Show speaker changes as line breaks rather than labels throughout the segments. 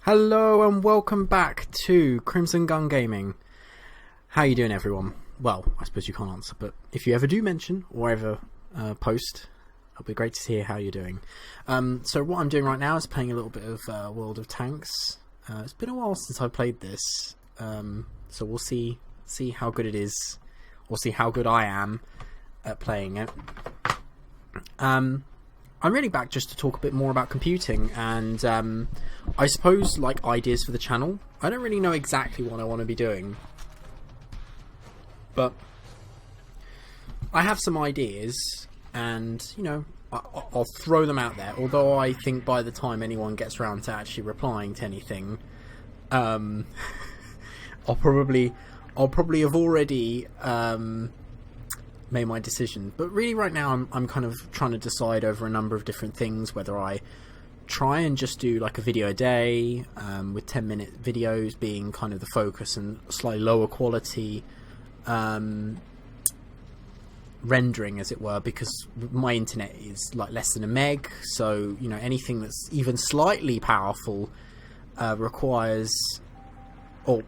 Hello and welcome back to Crimson Gun Gaming. How you doing, everyone? Well, I suppose you can't answer, but if you ever do mention or ever post, it'll be great to hear how you're doing. So what I'm doing right now is playing a little bit of World of Tanks. It's been a while since I played this, so we'll see how good it is, or see how good I am at playing it. I'm really back just to talk a bit more about computing and I suppose like ideas for the channel. I don't really know exactly what I want to be doing, but I have some ideas and, you know, I'll throw them out there. Although I think by the time anyone gets around to actually replying to anything, I'll probably have already made my decision. But really right now I'm kind of trying to decide over a number of different things, whether I try and just do like a video a day, with 10-minute videos being kind of the focus and slightly lower quality rendering, as it were, because my internet is like less than a meg, so you know, anything that's even slightly powerful requires, or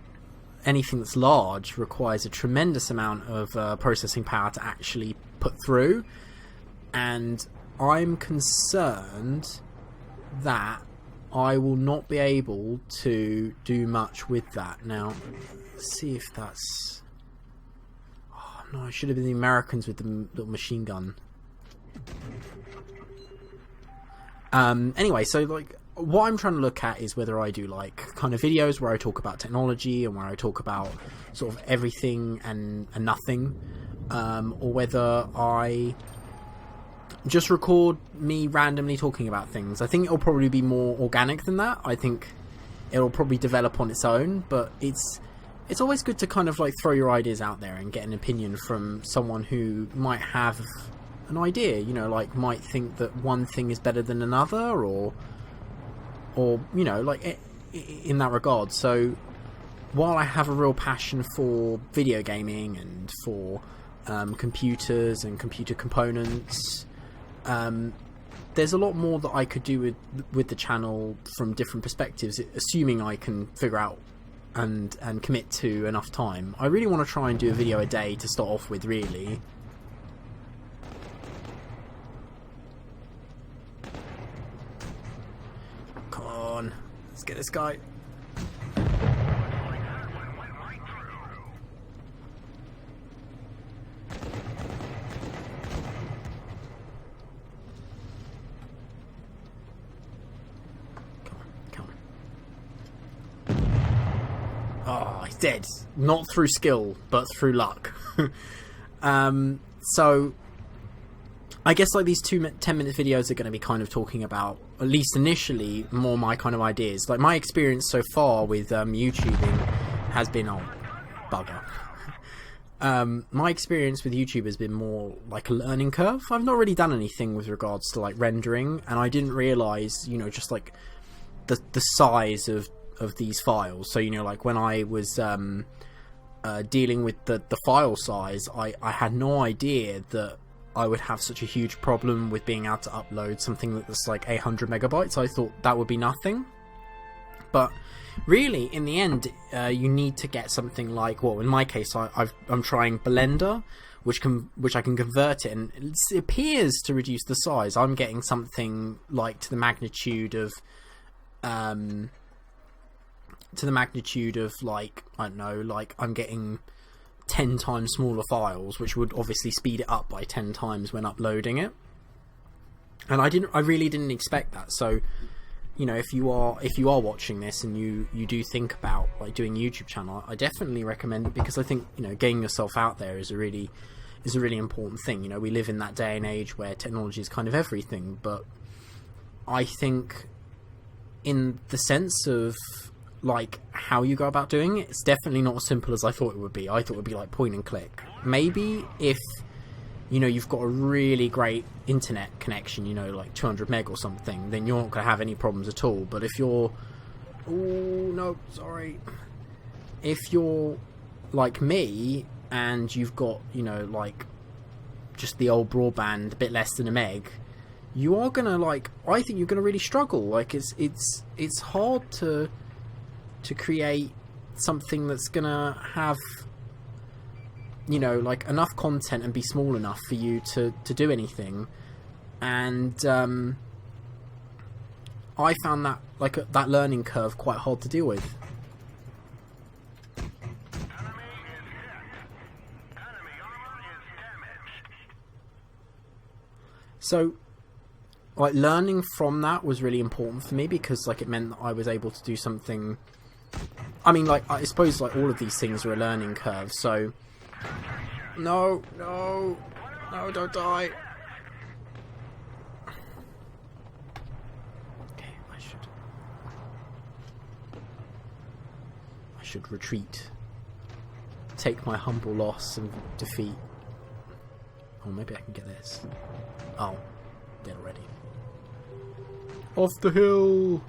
anything that's large requires a tremendous amount of processing power to actually put through, and I'm concerned that I will not be able to do much with that. Now, let's see if that's... Oh no, it should have been the Americans with the little machine gun. Anyway, so like, what I'm trying to look at is whether I do like kind of videos where I talk about technology and where I talk about sort of everything and nothing, or whether I just record me randomly talking about things. I think it'll probably be more organic than that. I think it'll probably develop on its own, but it's always good to kind of like throw your ideas out there and get an opinion from someone who might have an idea, you know, like might think that one thing is better than another, or you know, like in that regard. So while I have a real passion for video gaming and for computers and computer components, there's a lot more that I could do with the channel from different perspectives, assuming I can figure out and commit to enough time. I really want to try and do a video a day to start off with, really. Let's get this guy. Come on. Oh, he's dead. Not through skill, but through luck. So I guess like these 10-minute videos are going to be kind of talking about, at least initially, more my kind of ideas. Like my experience so far with YouTubing has been, oh bugger. My experience with YouTube has been more like a learning curve. I've not really done anything with regards to like rendering, and I didn't realise, you know, just like the size of these files. So, you know, like when I was dealing with the file size, I had no idea that I would have such a huge problem with being able to upload something that's like 800 megabytes. I thought that would be nothing, but really in the end you need to get something like, well, in my case I'm trying Blender, which I can convert it, and it appears to reduce the size. I'm getting something like to the magnitude of like, I don't know, like I'm getting 10 times smaller files, which would obviously speed it up by 10 times when uploading it. And I really didn't expect that. So, you know, if you are watching this and you do think about like doing a YouTube channel, I definitely recommend it, because I think, you know, getting yourself out there is a really important thing. You know, we live in that day and age where technology is kind of everything, but I think in the sense of like how you go about doing it, it's definitely not as simple as I thought it would be. I thought it would be like point and click. Maybe if, you know, you've got a really great internet connection, you know, like 200 meg or something, then you're not going to have any problems at all. But if you're... Oh, no, sorry. If you're like me and you've got, you know, like just the old broadband, a bit less than a meg, you are going to, like, I think you're going to really struggle. Like, it's hard to to create something that's gonna have, you know, like enough content and be small enough for you to do anything. And I found that that learning curve quite hard to deal with. So, like, learning from that was really important for me, because, like, it meant that I was able to do something. I mean, like, I suppose, like, all of these things are a learning curve, so... No, don't die. Okay, I should retreat. Take my humble loss and defeat. Oh, maybe I can get this. Oh, dead already. Off the hill!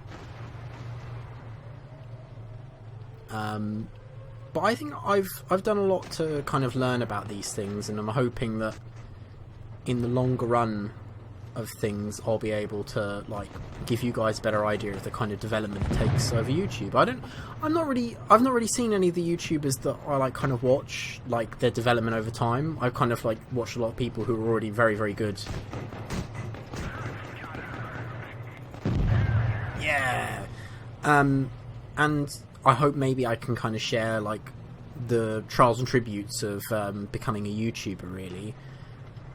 But I think I've done a lot to kind of learn about these things, and I'm hoping that in the longer run of things I'll be able to, like, give you guys a better idea of the kind of development it takes over YouTube. I've not really seen any of the YouTubers that I, like, kind of watch, like, their development over time. I've kind of, like, watched a lot of people who are already very, very good. Yeah! And I hope maybe I can kind of share, like, the trials and tributes of becoming a YouTuber, really.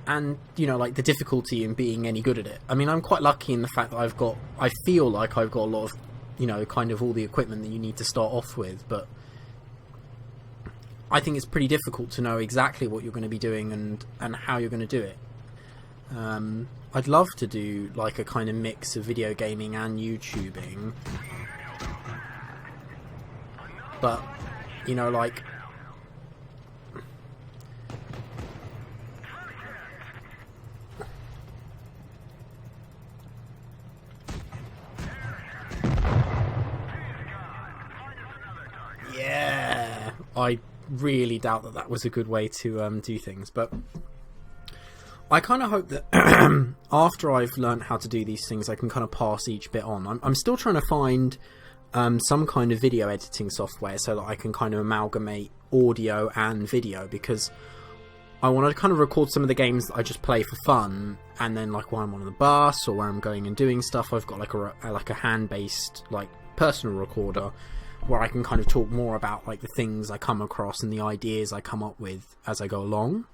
And, you know, like, the difficulty in being any good at it. I mean, I'm quite lucky in the fact that I feel like I've got a lot of, you know, kind of all the equipment that you need to start off with, but I think it's pretty difficult to know exactly what you're going to be doing and how you're going to do it. I'd love to do, like, a kind of mix of video gaming and YouTubing, but, you know, like... Yeah, I really doubt that was a good way to do things, but I kind of hope that after I've learned how to do these things, I can kind of pass each bit on. I'm still trying to find some kind of video editing software so that I can kind of amalgamate audio and video, because I want to kind of record some of the games that I just play for fun, and then, like, while I'm on the bus or where I'm going and doing stuff, I've got like a hand-based, like, personal recorder where I can kind of talk more about, like, the things I come across and the ideas I come up with as I go along.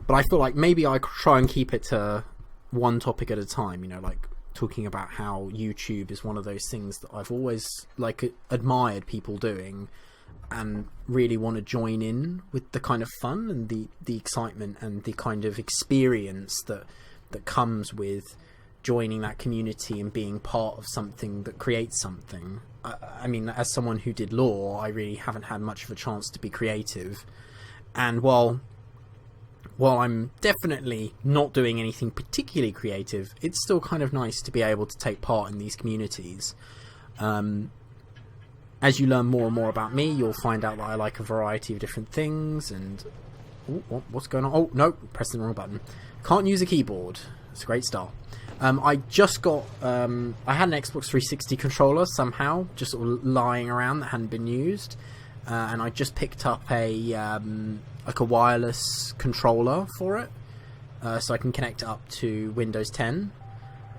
But I feel like maybe I try and keep it to one topic at a time, you know, like talking about how YouTube is one of those things that I've always, like, admired people doing and really want to join in with the kind of fun and the excitement and the kind of experience that comes with joining that community and being part of something that creates something. I mean, as someone who did law, I really haven't had much of a chance to be creative. And while I'm definitely not doing anything particularly creative, it's still kind of nice to be able to take part in these communities. As you learn more and more about me, you'll find out that I like a variety of different things. And what's going on? Oh, no, pressed the wrong button. Can't use a keyboard. It's a great start. I just got... I had an Xbox 360 controller somehow, just sort of lying around that hadn't been used. And I just picked up a wireless controller for it, so I can connect it up to Windows 10.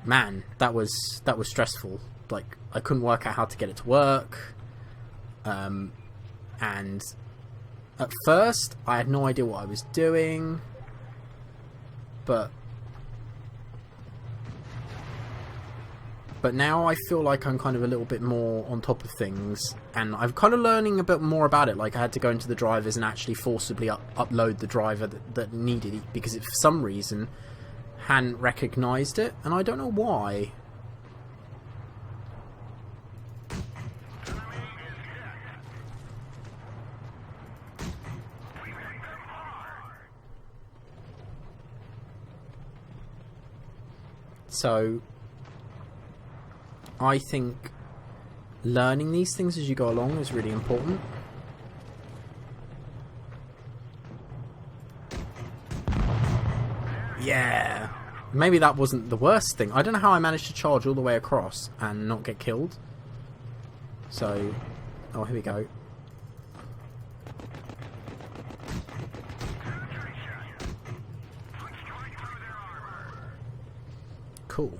Man, that was stressful. Like, I couldn't work out how to get it to work. And at first, I had no idea what I was doing. But now I feel like I'm kind of a little bit more on top of things, and I'm kind of learning a bit more about it. Like, I had to go into the drivers and actually forcibly upload the driver that needed it, because it for some reason hadn't recognised it, and I don't know why. So I think learning these things as you go along is really important. Yeah, maybe that wasn't the worst thing. I don't know how I managed to charge all the way across and not get killed. So Oh, here we go. Cool.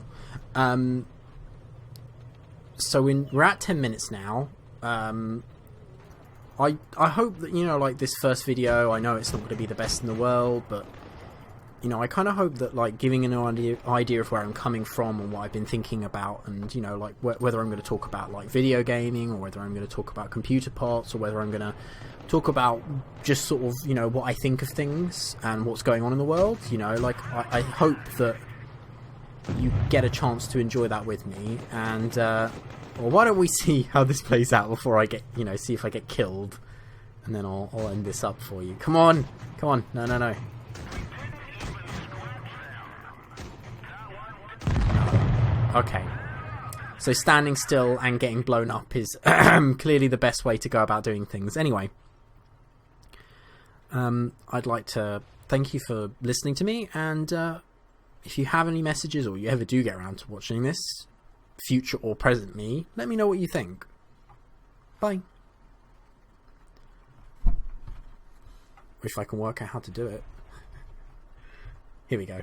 So we're at 10 minutes now. I hope that, you know, like, this first video, I know it's not going to be the best in the world, but, you know, I kind of hope that, like, giving an idea of where I'm coming from and what I've been thinking about, and, you know, like, whether I'm going to talk about, like, video gaming, or whether I'm going to talk about computer parts, or whether I'm going to talk about just sort of, you know, what I think of things and what's going on in the world, you know, like, I hope that you get a chance to enjoy that with me. And well, why don't we see how this plays out before I get, you know, see if I get killed, and then I'll end this up for you. Come on, come on, no. Okay, so standing still and getting blown up is clearly the best way to go about doing things. Anyway, I'd like to thank you for listening to me, and if you have any messages, or you ever do get around to watching this, future or present me, let me know what you think. Bye. If I can work out how to do it. Here we go.